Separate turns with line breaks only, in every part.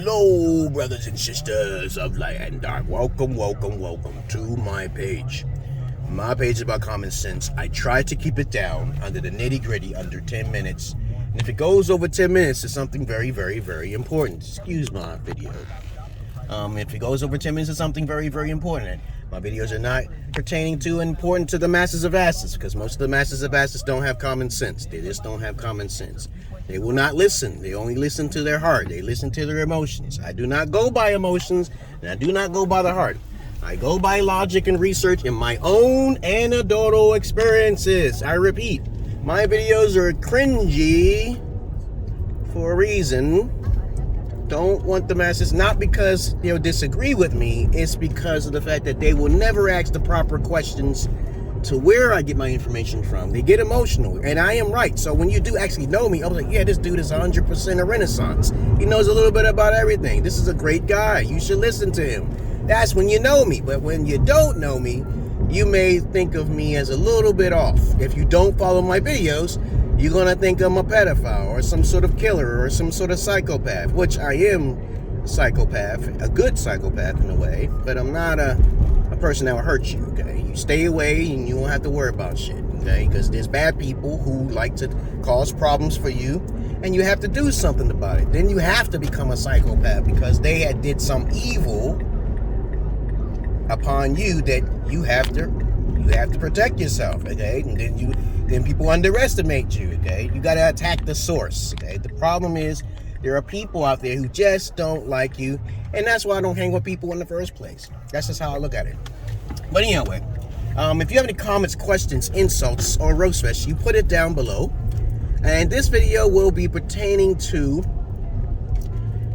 Hello, brothers and sisters of light and dark. Welcome to my page. My page is about common sense. I try to keep it down under the nitty-gritty, under 10 minutes. And if it goes over 10 minutes, it's something very, very, very important. Excuse my video. If it goes over 10 minutes, it's something very, very important. My videos are not pertaining to and important to the masses of asses, because most of the masses of asses don't have common sense. They just don't have common sense. They will not listen. They only listen to their heart. They listen to their emotions. I do not go by emotions, and I do not go by the heart. I go by logic and research in my own anecdotal experiences. I repeat, my videos are cringy for a reason. Don't want the masses, not because they'll disagree with me, it's because of the fact that they will never ask the proper questions to where I get my information from. They get emotional, and I am right. So when you do actually know me, I was like, yeah, this dude is 100% a Renaissance. He knows a little bit about everything. This is a great guy. You should listen to him. That's when you know me. But when you don't know me, you may think of me as a little bit off. If you don't follow my videos, you're going to think I'm a pedophile or some sort of killer or some sort of psychopath, which I am a psychopath, a good psychopath in a way, but I'm not a person that will hurt you, okay? You stay away and you won't have to worry about shit, okay? Because there's bad people who like to cause problems for you, and you have to do something about it. Then you have to become a psychopath because they did some evil upon you that you have to protect yourself, okay? And then people underestimate you, okay? You got to attack the source, okay? The problem is there are people out there who just don't like you, and that's why I don't hang with people in the first place. That's just how I look at it. But anyway, if you have any comments, questions, insults, or roast fest, you put it down below. And this video will be pertaining to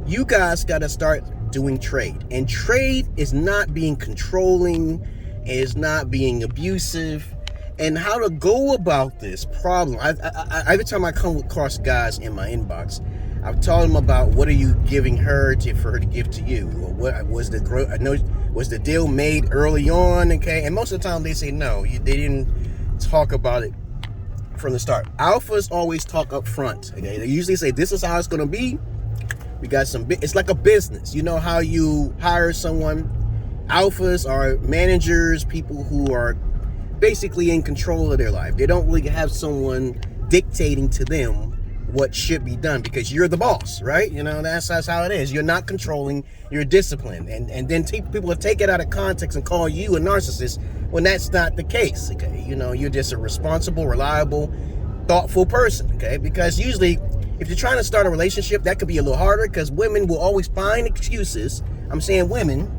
you guys got to start doing trade. And trade is not being controlling, is not being abusive, and how to go about this problem. Every time I come across guys in my inbox, I've told them about what are you giving her for her to give to you, or what was the deal made early on, okay? And most of the time they say no, they didn't talk about it from the start. Alphas always talk up front, okay? They usually say this is how it's gonna be. We got it's like a business. You know how you hire someone. Alphas are managers, people who are basically in control of their life. They don't really have someone dictating to them what should be done because you're the boss, right? You know, that's how it is. You're not controlling, you're disciplined. And then people will take it out of context and call you a narcissist when that's not the case, okay? You know, you're just a responsible, reliable, thoughtful person, okay? Because usually, if you're trying to start a relationship, that could be a little harder because women will always find excuses. I'm saying women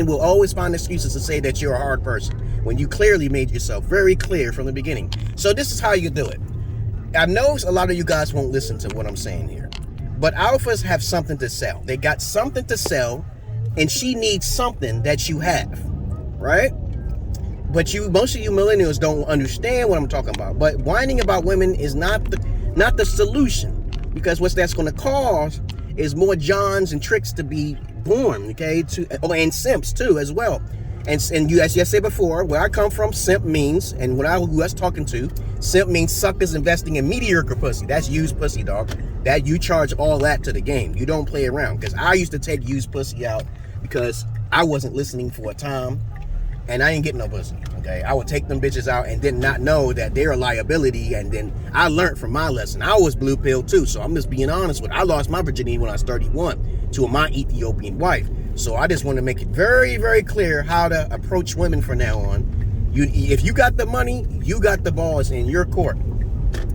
will always find excuses to say that you're a hard person when you clearly made yourself very clear from the beginning. So this is how you do it. I know a lot of you guys won't listen to what I'm saying here, but alphas have something to sell. They got something to sell, and she needs something that you have, right? But most of you millennials don't understand what I'm talking about. But whining about women is not the solution, because what that's going to cause is more Johns and tricks to be born, okay? And simps too as well. And you, as I said before, where I come from, simp means, and who I was talking to, simp means suckers investing in mediocre pussy. That's used pussy, dog. That you charge all that to the game. You don't play around. Because I used to take used pussy out because I wasn't listening for a time, and I ain't getting no pussy, okay? I would take them bitches out and did not know that they're a liability, and then I learned from my lesson. I was blue pill too, so I'm just being honest with it. I lost my virginity when I was 31 to my Ethiopian wife. So I just want to make it very, very clear how to approach women from now on. If you got the money, you got the balls in your court.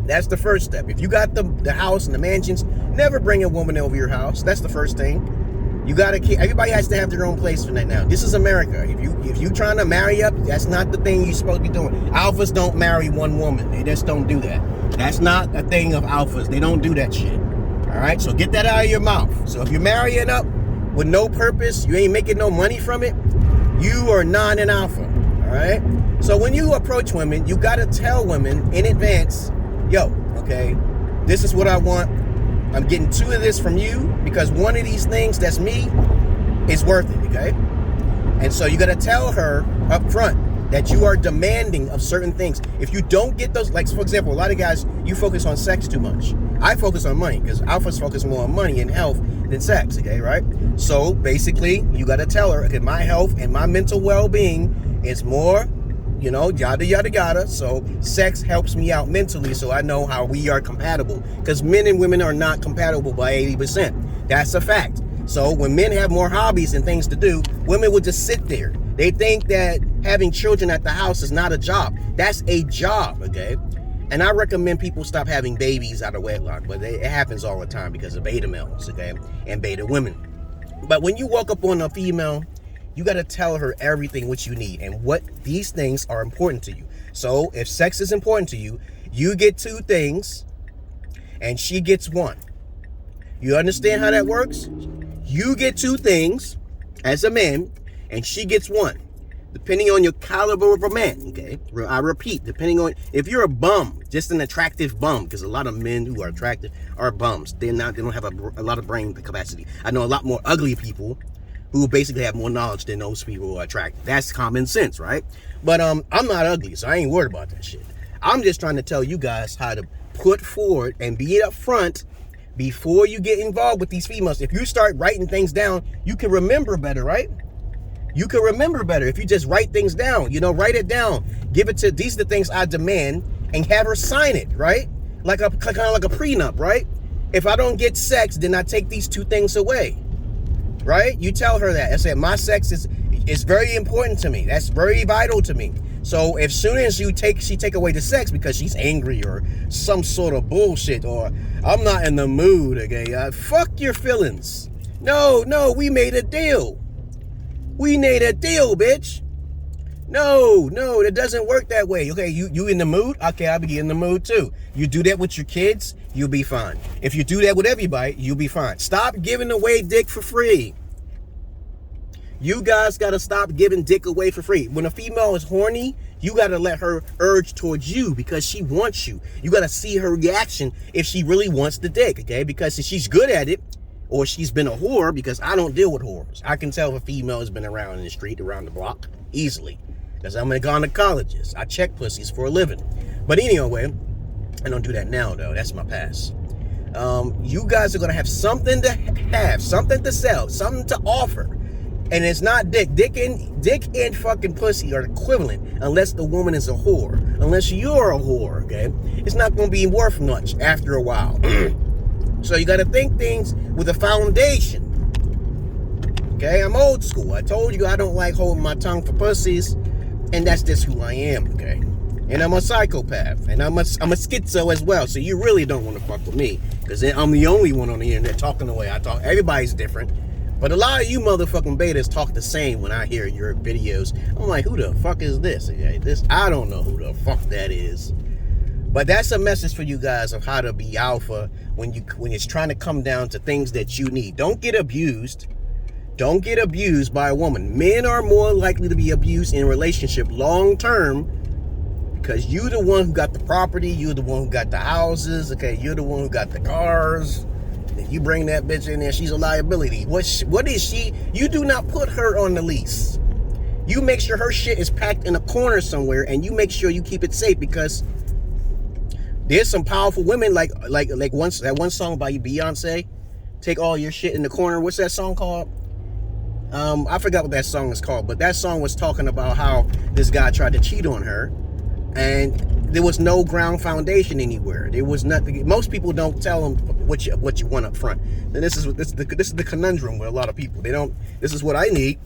That's the first step. If you got the house and the mansions, never bring a woman over your house. That's the first thing. Everybody has to have their own place for that now. This is America. If you trying to marry up, that's not the thing you're supposed to be doing. Alphas don't marry one woman. They just don't do that. That's not a thing of alphas. They don't do that shit. All right? So get that out of your mouth. So if you're marrying up with no purpose, you ain't making no money from it, you are not an alpha, all right? So when you approach women, you got to tell women in advance, yo, okay, this is what I want. I'm getting 2 of this from you because one of these things that's me is worth it, okay? And so you got to tell her up front, that you are demanding of certain things. If you don't get those, like for example, a lot of guys, you focus on sex too much. I focus on money because alphas focus more on money and health than sex, okay, right? So basically, you got to tell her, okay, my health and my mental well-being is more, you know, yada, yada, yada. So sex helps me out mentally, so I know how we are compatible. Because men and women are not compatible by 80%. That's a fact. So when men have more hobbies and things to do, women will just sit there. They think that having children at the house is not a job. That's a job, okay? And I recommend people stop having babies out of wedlock, but it happens all the time because of beta males, okay, and beta women. But when you walk up on a female, you got to tell her everything what you need and what these things are important to you. So if sex is important to you, you get 2 things and she gets 1. You understand how that works? You get 2 things as a man and she gets 1. Depending on your caliber of a man, okay? I repeat, depending on, if you're a bum, just an attractive bum, because a lot of men who are attractive are bums. They don't have a lot of brain capacity. I know a lot more ugly people who basically have more knowledge than those people who are attractive. That's common sense, right? But I'm not ugly, so I ain't worried about that shit. I'm just trying to tell you guys how to put forward and be up front before you get involved with these females. If you start writing things down, you can remember better, right? You can remember better if you just write things down. You know, write it down. Give it to, these are the things I demand, and have her sign it, right? Like kind of like a prenup, right? If I don't get sex, then I take these 2 things away, right? You tell her that. I said, my sex is very important to me. That's very vital to me. So if soon as she take away the sex because she's angry or some sort of bullshit, or I'm not in the mood, okay? Fuck your feelings. No, we made a deal. We made a deal, bitch. No, it doesn't work that way. Okay, you in the mood? Okay, I'll be in the mood too. You do that with your kids, you'll be fine. If you do that with everybody, you'll be fine. Stop giving away dick for free. You guys gotta stop giving dick away for free. When a female is horny, you gotta let her urge towards you because she wants you. You gotta see her reaction if she really wants the dick, okay? Because if she's good at it, or she's been a whore, because I don't deal with whores. I can tell if a female has been around in the street, around the block, easily. Because I'm a gynecologist. I check pussies for a living. But anyway, I don't do that now, though. That's my past. You guys are going to have something to have, something to sell, something to offer. And it's not dick. Dick and fucking pussy are equivalent unless the woman is a whore. Unless you're a whore, okay? It's not going to be worth much after a while. So you got to think things with a foundation. Okay, I'm old school. I told you I don't like holding my tongue for pussies, and that's just who I am. Okay, and I'm a psychopath, and I'm a schizo as well. So you really don't want to fuck with me, because I'm the only one on the internet talking the way I talk. Everybody's different, but a lot of you motherfucking betas talk the same when I hear your videos. I'm like, who the fuck is this? Okay, I don't know who the fuck that is. But that's a message for you guys of how to be alpha when it's trying to come down to things that you need. Don't get abused. Don't get abused by a woman. Men are more likely to be abused in a relationship long term because you're the one who got the property, you're the one who got the houses, okay, you're the one who got the cars. If you bring that bitch in there, she's a liability. What is she? You do not put her on the lease. You make sure her shit is packed in a corner somewhere, and you make sure you keep it safe, because there's some powerful women like that one song by Beyonce, Take All Your Shit in the Corner. What's that song called? I forgot what that song is called, but that song was talking about how this guy tried to cheat on her, and there was no ground foundation anywhere. There was nothing. Most people don't tell them what you want up front. And this is the conundrum with a lot of people. They don't. This is what I need,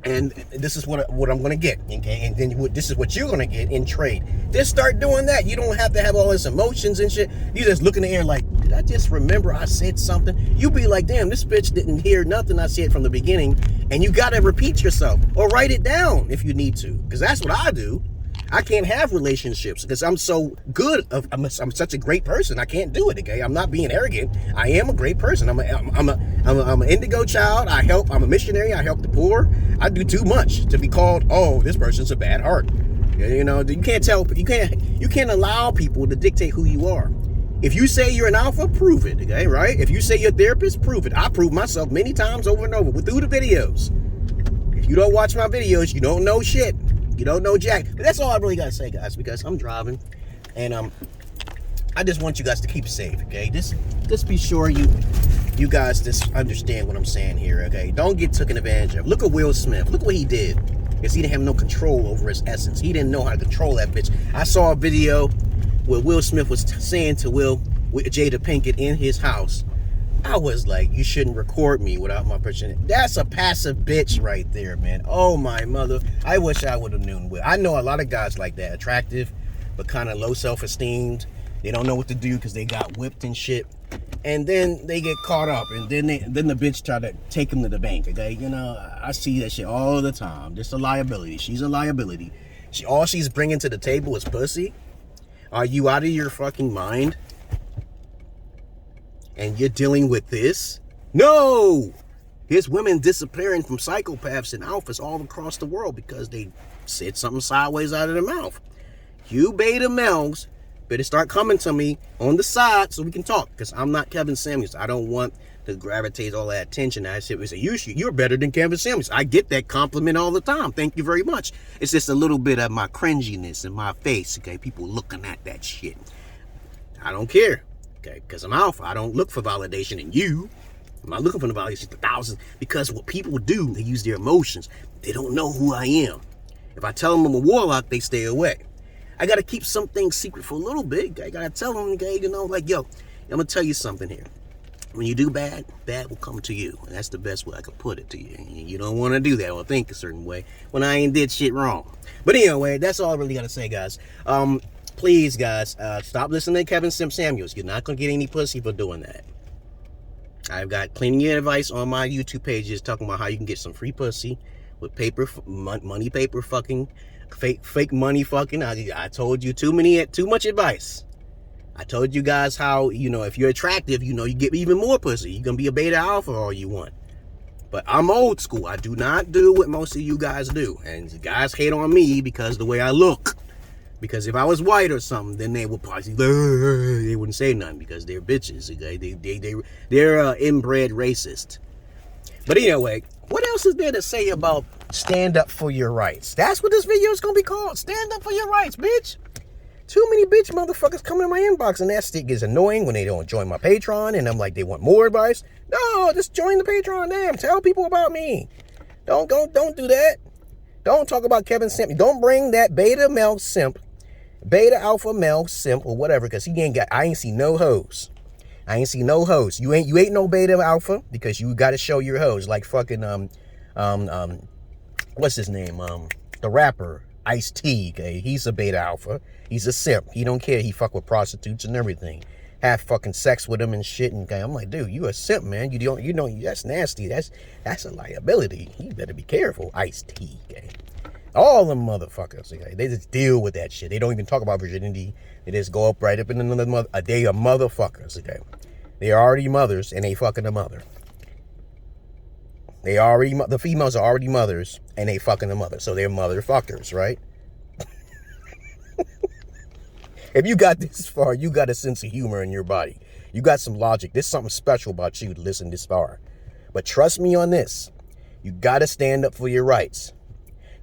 and this is what I'm going to get. Okay, and then this is what you're going to get in trade. Just start doing that. You don't have to have all this emotions and shit. You just look in the air like, did I just remember I said something? You be like, damn, this bitch didn't hear nothing I said from the beginning, and you got to repeat yourself or write it down if you need to, because that's what I do. I can't have relationships because I'm so good. I'm such a great person. I can't do it. Okay, I'm not being arrogant. I am a great person. I'm an indigo child. I'm a missionary. I help the poor. I do too much to be called, oh, this person's a bad heart. You know, you can't allow people to dictate who you are. If you say you're an alpha, prove it. Okay, right? If you say you're a therapist, prove it. I prove myself many times over and over through the videos. If you don't watch my videos, you don't know shit. You don't know jack. But that's all I really gotta say, guys, because I'm driving, and I just want you guys to keep safe, okay? Just be sure you guys just understand what I'm saying here, okay? Don't get taken advantage of. Look at Will Smith. Look what he did. Because he didn't have no control over his essence. He didn't know how to control that bitch. I saw a video where Will Smith was saying to Jada Pinkett in his house, I was like, you shouldn't record me without my permission. That's a passive bitch right there, man. Oh, my mother. I wish I would have known Will. I know a lot of guys like that. Attractive, but kind of low self-esteemed. They don't know what to do because they got whipped and shit. And then they get caught up. And then the bitch try to take them to the bank, okay? You know, I see that shit all the time. Just a liability. She's a liability. All she's bringing to the table is pussy. Are you out of your fucking mind? And you're dealing with this? No! There's women disappearing from psychopaths and alphas all across the world because they said something sideways out of their mouth. You beta males better start coming to me on the side so we can talk, because I'm not Kevin Samuels. I don't want to gravitate all that attention. I said, you're better than Kevin Samuels. I get that compliment all the time. Thank you very much. It's just a little bit of my cringiness in my face, okay? People looking at that shit. I don't care. Okay, because I'm alpha. I don't look for validation in you. I'm not looking for the validation to thousands, because what people do, they use their emotions. They don't know who I am. If I tell them I'm a warlock, they stay away. I got to keep some things secret for a little bit. I got to tell them, okay, you know, like, yo, I'm going to tell you something here. When you do bad, bad will come to you. And that's the best way I could put it to you. You don't want to do that or think a certain way when I ain't did shit wrong. But anyway, that's all I really got to say, guys. Please, guys, stop listening to Kevin Samuels. You're not going to get any pussy for doing that. I've got plenty of advice on my YouTube pages talking about how you can get some free pussy with money paper fucking, fake money fucking. I told you too much advice. I told you guys how, you know, if you're attractive, you know, you get even more pussy. You're going to be a beta alpha all you want. But I'm old school. I do not do what most of you guys do. And you guys hate on me because of the way I look. Because if I was white or something, then they would probably, they wouldn't say nothing because they're bitches. Okay? They're inbred racist. But anyway, what else is there to say about stand up for your rights? That's what this video is going to be called. Stand up for your rights, bitch. Too many bitch motherfuckers coming in my inbox, and that stick is annoying when they don't join my Patreon, and I'm like, they want more advice. No, just join the Patreon. Damn, tell people about me. Don't do that. Don't talk about Kevin Simp. Don't bring that beta male simp, beta alpha male simp or whatever, because I ain't see no hoes. I ain't see no hoes. You ain't no beta alpha because you got to show your hoes, like fucking what's his name? The rapper Ice-T. Okay, he's a beta alpha. He's a simp. He don't care. He fuck with prostitutes and everything. Have fucking sex with them and shit. And okay, I'm like, dude, you a simp, man. You know that's nasty. That's a liability. You better be careful, Ice-T. Okay, all them motherfuckers. Okay, they just deal with that shit. They don't even talk about virginity. They just go up right up in another mother. They are motherfuckers. Okay, they are already mothers and they fucking a mother. The females are already mothers and they fucking the mother. So they're motherfuckers, right? If you got this far, you got a sense of humor in your body. You got some logic. There's something special about you to listen this far. But trust me on this. You got to stand up for your rights.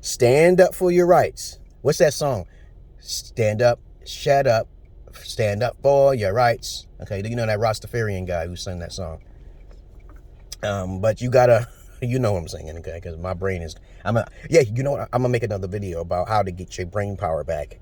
Stand up for your rights. What's that song? Stand up, shut up, stand up for your rights. Okay, you know that Rastafarian guy who sang that song. But you gotta, you know what I'm saying, okay? Because my brain is, you know what? I'm gonna make another video about how to get your brain power back.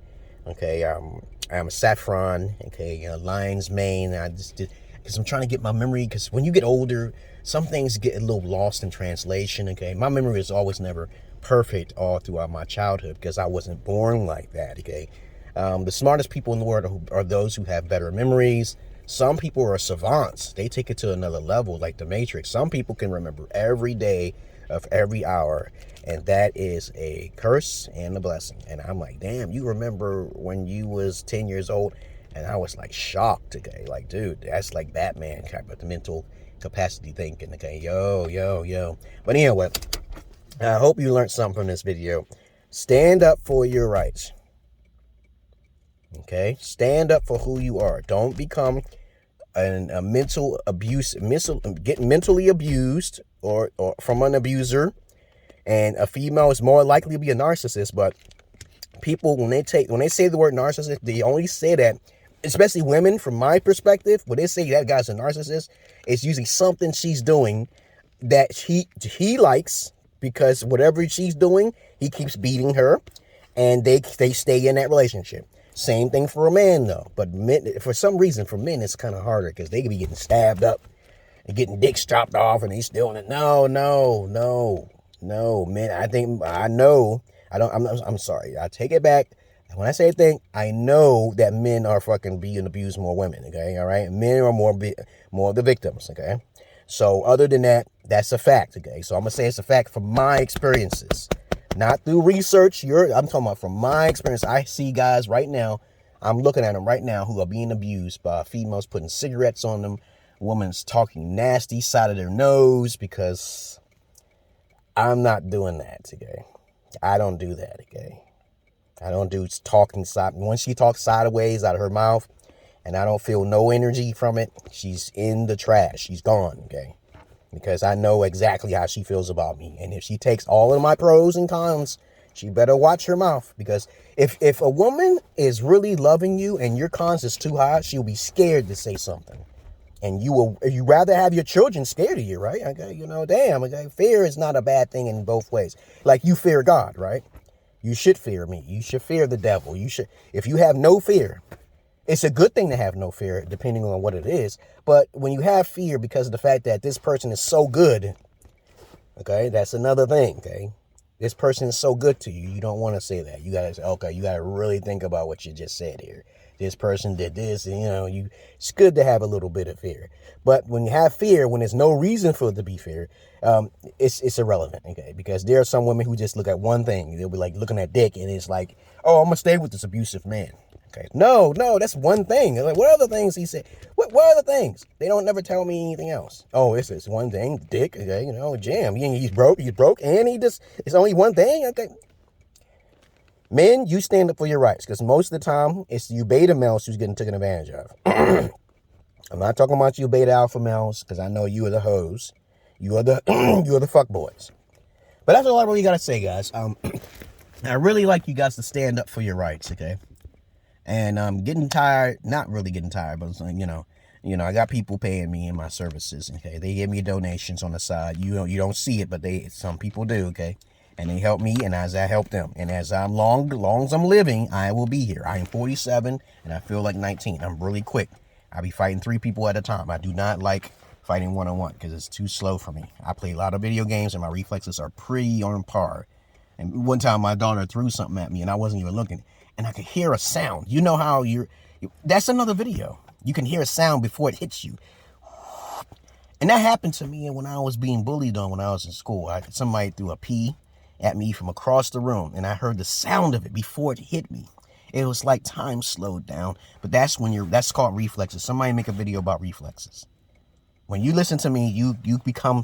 Okay, I'm a saffron. Okay, lion's mane. I just did because I'm trying to get my memory. Because when you get older, some things get a little lost in translation. Okay, my memory is always never perfect all throughout my childhood because I wasn't born like that. Okay, the smartest people in the world are those who have better memories. Some people are savants. They take it to another level, like the Matrix. Some people can remember every day of every hour, and that is a curse and a blessing. And I'm like, damn, you remember when you was 10 years old? And I was like shocked. Okay, like, dude, that's like Batman type of mental capacity thinking. Okay, yo. But anyway, I hope you learned something from this video. Stand up for your rights. Okay, stand up for who you are. Don't become a mental abuse, get mentally abused or from an abuser. And a female is more likely to be a narcissist, but People, when they say the word narcissist, they only say that, especially women, from my perspective, when they say that guy's a narcissist, it's usually something she's doing that he likes, because whatever she's doing, he keeps beating her, and they stay in that relationship. Same thing for a man, though. But men, for some reason, for men, it's kind of harder, because they can be getting stabbed up and getting dicks chopped off, and he's still in it. No, man. I'm sorry. I take it back. When I say a thing, I know that men are fucking being abused more women. Okay, all right. Men are more of the victims. Okay. So other than that, that's a fact. Okay. So I'm gonna say it's a fact from my experiences, not through research. I'm talking about from my experience. I see guys right now. I'm looking at them right now who are being abused by females putting cigarettes on them. Women's talking nasty side of their nose, because I'm not doing that. Okay. I don't do that. Okay. I don't do talking side. Once she talks sideways out of her mouth and I don't feel no energy from it, she's in the trash. She's gone, okay? Because I know exactly how she feels about me. And if she takes all of my pros and cons, she better watch her mouth. Because if a woman is really loving you and your cons is too high, she'll be scared to say something. And you rather have your children scared of you, right? Okay, damn, okay? Fear is not a bad thing in both ways. Like you fear God, right? You should fear me. You should fear the devil. If you have no fear, it's a good thing to have no fear, depending on what it is. But when you have fear because of the fact that this person is so good, okay, that's another thing, okay? This person is so good to you, you don't want to say that. You gotta say, okay, you gotta really think about what you just said here. This person did this, and it's good to have a little bit of fear. But when you have fear, when there's no reason for it to be fear, it's irrelevant, okay? Because there are some women who just look at one thing. They'll be like looking at dick, and it's like, oh, I'm gonna stay with this abusive man. Okay, no, that's one thing. Like, what other things he said? What other things? They don't never tell me anything else. Oh, it's one thing, dick. Okay, jam. He's broke, and it's only one thing. Okay. Men, you stand up for your rights, because most of the time, it's you beta males who's getting taken advantage of. I'm not talking about you beta alpha males, because I know you are the hoes. You are the you are the fuck boys. But that's all I really got to say, guys. I really like you guys to stand up for your rights, okay? And I'm getting tired, not really getting tired, but it's like, I got people paying me in my services, okay? They give me donations on the side. You don't see it, but some people do, okay? And they help me, and as I help them. And as long as I'm living, I will be here. I am 47, and I feel like 19. I'm really quick. I be fighting 3 people at a time. I do not like fighting one-on-one, because it's too slow for me. I play a lot of video games, and my reflexes are pretty on par. And one time, my daughter threw something at me, and I wasn't even looking. And I could hear a sound. You know how that's another video. You can hear a sound before it hits you. And that happened to me when I was being bullied on when I was in school. Somebody threw a pea at me from across the room, and I heard the sound of it before it hit me. It was like time slowed down. But that's called reflexes. Somebody make a video about reflexes. When you listen to me, you become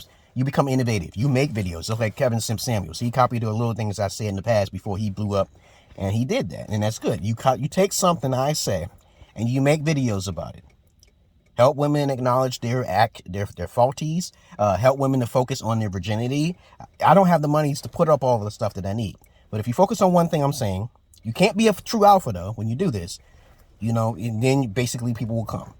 innovative. You make videos. Look like Kevin Samuels. He copied the little things I said in the past before he blew up, and he did that, and that's good. You take something I say, and you make videos about it. Help women acknowledge their faulties. Help women to focus on their virginity. I don't have the money to put up all the stuff that I need. But if you focus on one thing I'm saying, you can't be a true alpha, though, when you do this. And then basically people will come.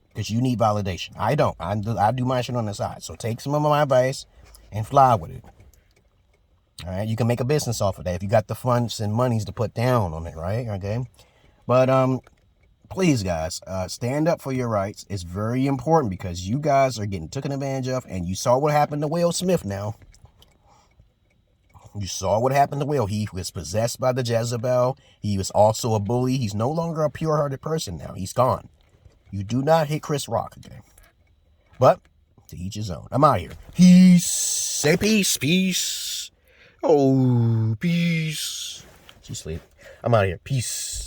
Because you need validation. I don't. I do my shit on the side. So take some of my advice and fly with it. All right? You can make a business off of that if you got the funds and monies to put down on it, right? Okay? But, please, guys, stand up for your rights. It's very important because you guys are getting taken advantage of, and you saw what happened to Will Smith now. You saw what happened to Will. He was possessed by the Jezebel. He was also a bully. He's no longer a pure-hearted person now. He's gone. You do not hit Chris Rock, okay? But, to each his own. I'm out of here. Peace. Say peace. Peace. Oh, peace. She's asleep. I'm out of here. Peace.